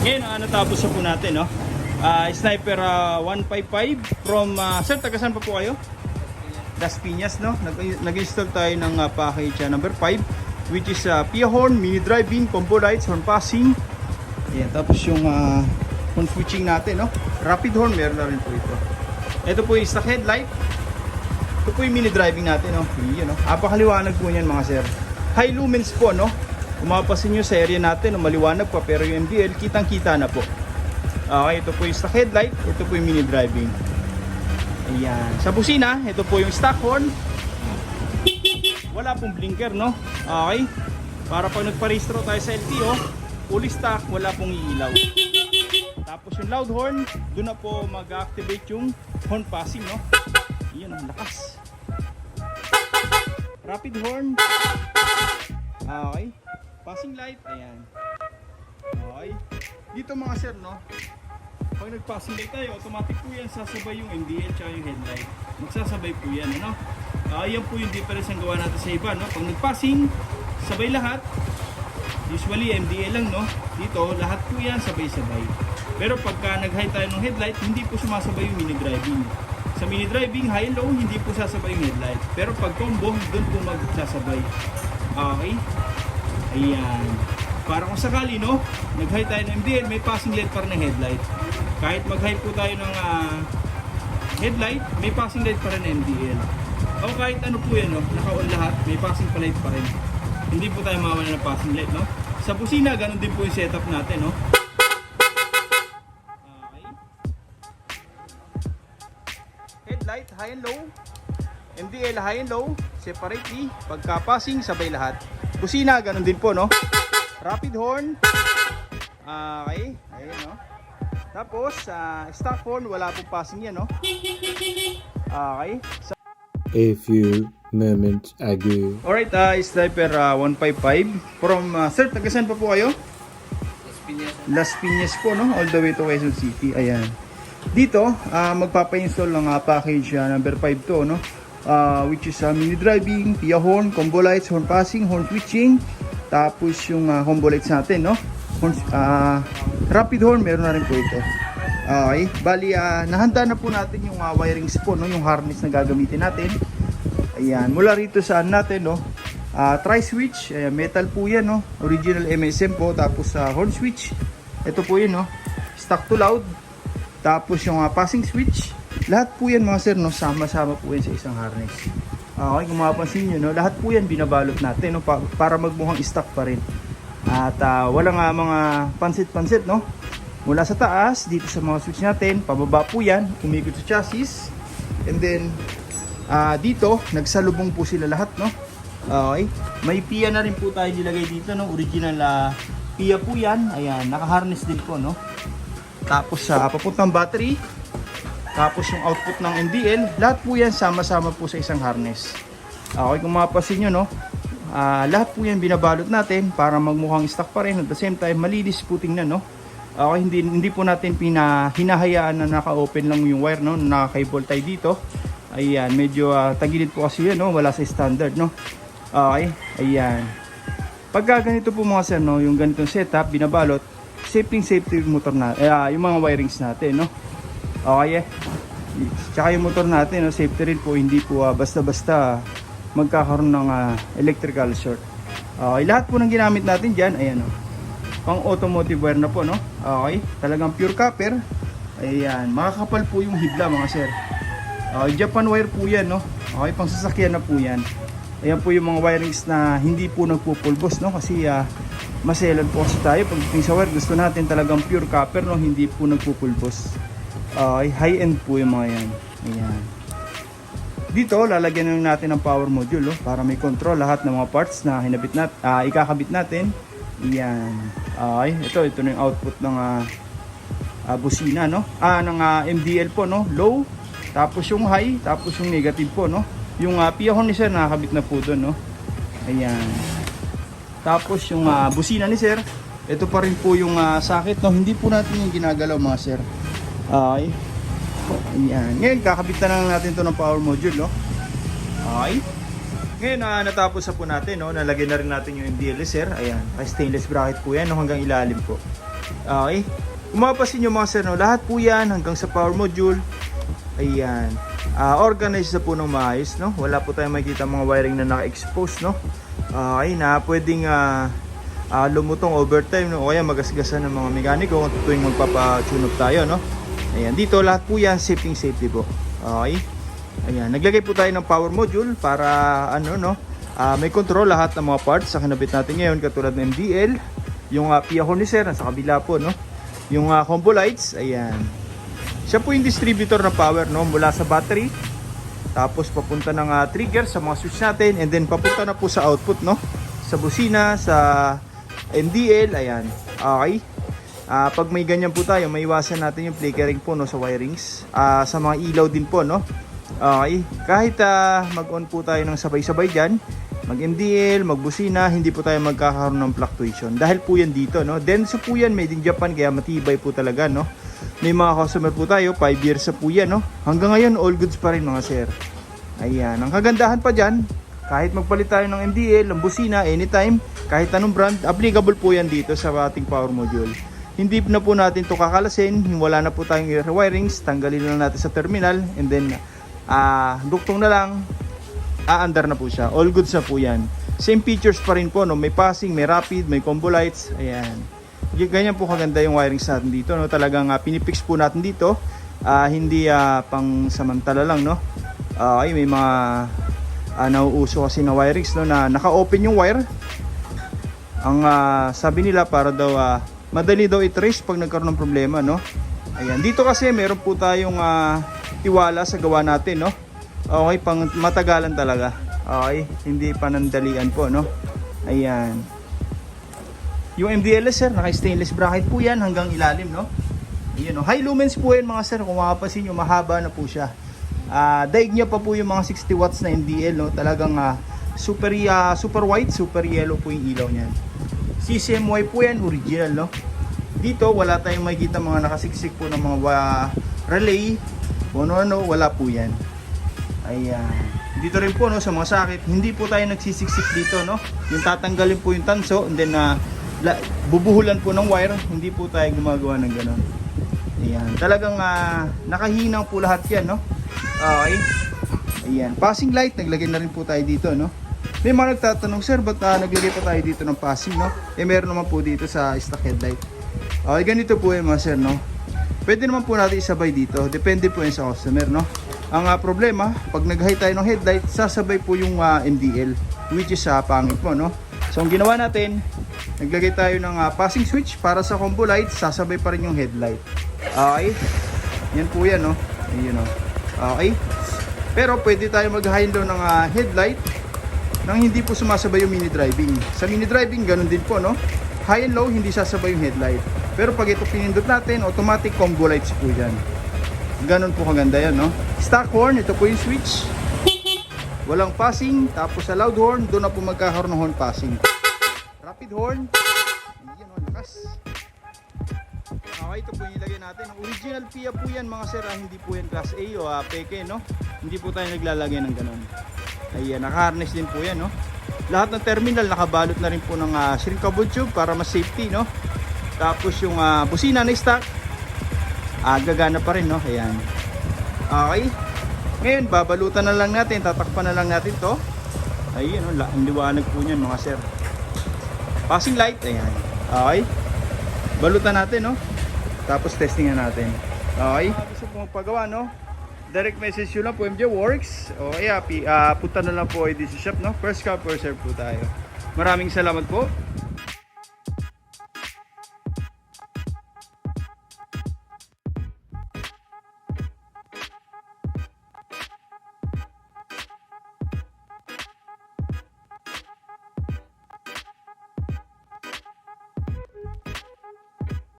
Ngayon, natapos na po natin, no? Sniper 155 from, sir, tagasan pa po kayo? Las Piñas, no? Nag-install tayo ng package number 5, which is PIA horn, mini driving, combo lights, horn passing. Ayan, tapos yung horn switching natin, no? Rapid horn, meron na rin po ito. Ito po yung stock headlight. Ito po yung mini driving natin, no? Yun, no? Apakaliwanag po yan, mga sir. High lumens po, no? Kung mapapansin nyo sa area natin, no, maliwanag pa, pero yung MDL, kitang-kita na po. Okay, ito po yung stock headlight, ito po yung mini driving. Ayan. Sa busina, ito po yung stock horn. Wala pong blinker, no? Okay. Para pag nagparehistro tayo sa LTO, fully stock, wala pong ilaw. Tapos yung loud horn, doon na po mag-activate yung horn passing, no? Ayan, ang lakas. Rapid horn. Okay. Passing light, ayan. Okay. Dito mga sir, no? Pag nag-passing light tayo, automatic po yan sasabay yung MDL tsaka yung headlight. Magsasabay po yan, ano? Yan po yung difference ang gawa natin sa iba, no? Pag nag-passing, sabay lahat. Usually MDL lang, no? Dito, lahat po yan sabay-sabay. Pero pagka nag-high tayo ng headlight, hindi po sumasabay yung mini driving. Sa mini driving, high and low, hindi po sasabay yung headlight. Pero pag combo, doon po magsasabay. Okay? Ayan. Para kung sakali, no, nag-high tayo ng MDL, may passing light pa rin ng headlight. Kahit mag-high po tayo ng headlight, may passing light pa rin ng MDL. O kahit ano po yan, no, naka-on lahat, may passing light pa rin. Hindi po tayo mawala ng passing light, no. Sa busina, ganun din po yung setup natin, no. Okay. Headlight, high and low. MDL, high and low, separately. Pagka passing, sabay lahat. Busina, ganun din po, no? Rapid horn. Okay, ayun, no? Tapos, stock horn, wala pong passing yan, no? Okay. A few moments ago. Alright, Sniper 155 from, sir, tagasan pa po kayo? Las Piñas po, no? All the way to Quezon City, ayan. Dito, magpapa-install ng package number 5 to, no? Which is mini driving, PIA horn, combo lights, horn passing, horn switching. Tapos yung combo lights natin, no? Rapid horn, meron na rin po ito. Okay, bali nahanda na po natin yung wirings po, no? Yung harness na gagamitin natin. Ayan, mula rito saan natin, no? Tri-switch, metal po yan, no? Original MSM po. Tapos horn switch, ito po yun, no? Stock to loud. Tapos yung passing switch. Lahat po yan mga sir, no, sama-sama po yan sa isang harness. Okay, kung mapapansin nyo, no, lahat po yan binabalot natin, no, para magmukhang stock pa rin. At walang mga pansit-pansit, no. Mula sa taas, dito sa mga switch natin, pababa po yan, umikot sa chassis. And then, dito, nagsalubong po sila lahat, no. Okay, may PIA na rin po tayo nilagay dito, no, original PIA po yan. Ayan, naka-harness din po, no. Tapos, papuntang battery. Tapos yung output ng MDL, lahat po yan sama-sama po sa isang harness. Okay, kung mapapansin nyo, no, lahat po yan binabalot natin para magmukhang stock pa rin. At the same time, malinis po tingnan, no. Okay, hindi po natin hinahayaan na naka-open lang yung wire, no, naka-cable tie dito. Ayan, medyo tagilid po kasi yan, no, wala sa standard, no. Okay, ayan. Pagka ganito po mga sir, no, yung ganitong setup, binabalot, safety motor na, yung mga wirings natin, no. Okay, tsaka yung motor natin, no, safety rin po, hindi po basta-basta magkakaroon ng electrical short. Okay, lahat po ng ginamit natin dyan, ayan, no, pang automotive wire na po, no. Okay, talagang pure copper. Ayan, makakapal po yung hibla mga sir. Japan wire po yan, no. Okay, pang sasakyan na po yan. Ayan po yung mga wirings na hindi po nagpupulbos, no, kasi maselan po kasi tayo pagdating sa wire. Gusto natin talagang pure copper, no, hindi po nagpupulbos. High end po yung mga yan. Ayan. Dito lalagyan natin ng power module, para may control lahat ng mga parts na hinabit ikakabit natin. Ayan. Ito na yung output ng busina, no? Ng MDL po, no? Low, tapos yung high, tapos yung negative po, no? Yung PIA horn ni sir nakakabit na po doon, no? Ayan. Tapos yung busina ni sir, ito pa rin po yung socket, no? Hindi po natin yung ginagalaw mga sir. Okay. Ayan. Ngayon, kakabitan na natin ito ng power module, no? Okay. Ngayon, natapos na po natin, no? Nalagyan na rin natin yung MDL, sir. Ayan. Stainless bracket po yan, no? Hanggang ilalim po. Okay. Kung mapapansin nyo mga sir, no, lahat po yan hanggang sa power module. Ayan. Organized na po ng maayos, no? Wala po tayong makikita mga wiring na naka-expose, no? Okay, na pwedeng lumutong overtime, no? O kaya magasgasan ng mga mekaniko kung tuwing magpapa-tune up tayo, no? Ayan, dito lahat po yan safety po. Okay. Ayan, naglagay po tayo ng power module para may control lahat ng mga parts sa kinabit natin ngayon, katulad ng MDL, yung PIA harnesser nasa kabila po, no? Yung combo lights, ayan. Siya po yung distributor ng power, no, mula sa battery, tapos papunta ng trigger sa mga switch natin, and then papunta na po sa output, no, sa busina, sa MDL, ayan. Okay. Pag may ganyan po tayo, may iwasan natin yung flickering po, no, sa wirings, sa mga ilaw din po, no. Okay. Kahit mag-on po tayo ng sabay-sabay dyan, mag-MDL, mag-busina, hindi po tayo magkakaroon ng fluctuation. Dahil po yan dito, no. Denso po yan, made in Japan, kaya matibay po talaga, no. May mga customer po tayo, 5 years na po yan, no. Hanggang ngayon, all goods pa rin mga sir. Ayan, ang kagandahan pa dyan, kahit magpalit tayo ng MDL, ng busina, anytime, kahit anong brand, applicable po yan dito sa ating power module. Hindi na po natin to kakalasin, wala na po tayong wirings, tanggalin na natin sa terminal, and then, duktong na lang, aandar na po siya. All goods na po yan. Same features pa rin po, no? May passing, may rapid, may combo lights, ayan. Ganyan po kaganda yung wirings natin dito, no? Talagang pinipix po natin dito, hindi pang samantala lang, no? Ay, may mga nauuso kasi na wirings, no, na naka-open yung wire. Ang sabi nila para daw madali daw i-trace pag nagkaroon ng problema, no? Ayan, dito kasi meron po tayong tiwala sa gawa natin, no? Okay, pang matagalan talaga. Okay, hindi panandalian po, no? Ayan. Yung MDLS sir, naka-stainless bracket po yan hanggang ilalim, no? Ayan, no? High lumens po yan mga sir, kung makapasin nyo, mahaba na po siya. Daig niya pa po yung mga 60 watts na MDL, no? Talagang super white, super yellow po yung ilaw niyan. CCMY po yan, original, no? Dito wala tayong makikita mga nakasiksik po ng mga relay, ano, wala po yan. Ayan. Dito rin po, no, sa mga sakit, hindi po tayo nagsisiksik dito, no? Yung tatanggalin po yung tanso, and then bubuhulan po ng wire, hindi po tayo gumagawa ng gano'n. Ayan. Talagang nakahinang po lahat yan, no? Okay. Ayan. Passing light, naglagay na rin po tayo dito, no? May mga nagtatanong, sir, ba't naglagay pa tayo dito ng passing, no? Meron naman po dito sa stock headlight. Okay, ganito po yung mga sir, no? Pwede naman po natin isabay dito. Depende po yan sa customer, no? Ang problema, pag nag-high tayo ng headlight, sasabay po yung MDL, which is pangit po, no? So, ang ginawa natin, naglagay tayo ng passing switch para sa combo light, sasabay pa rin yung headlight. Okay? Yan po yan, no? Ayun, no? Okay? Pero pwede tayo mag-high low ng headlight nang hindi po sumasabay yung mini driving. Sa mini driving, ganun din po, no? High and low, hindi sasabay yung headlight. Pero pag ito pinindot natin, automatic combo lights po yan. Ganun po kaganda yan, no? Stock horn, ito po yung switch. Walang passing. Tapos sa loud horn, doon na po magkakaroon ng horn passing. Rapid horn. Yan, lakas. Okay, ito po yung ilagay natin. Ang original PIA po yan mga sir, hindi po yan class A o peke, no? Hindi po tayo naglalagay ng ganun. Ayan, naka-harness din po yan, no? Lahat ng terminal nakabalot na rin po ng shrinkable tube para mas safety, no? Tapos yung busina na stock, gagana pa rin, no? Ayan. Okay. Ngayon, babalutan na lang natin, tatakpan na lang natin to. Ayun, no? Ang liwanag po niyan mga sir. Passing light, ayan. Okay. Balutan natin, no? Tapos testing na natin. Okay. Gusto po magpagawa, no? Direct message yun lang po, MJ Works. O kaya, punta na lang po ay DC Shop, no? First come, first serve po tayo. Maraming salamat po.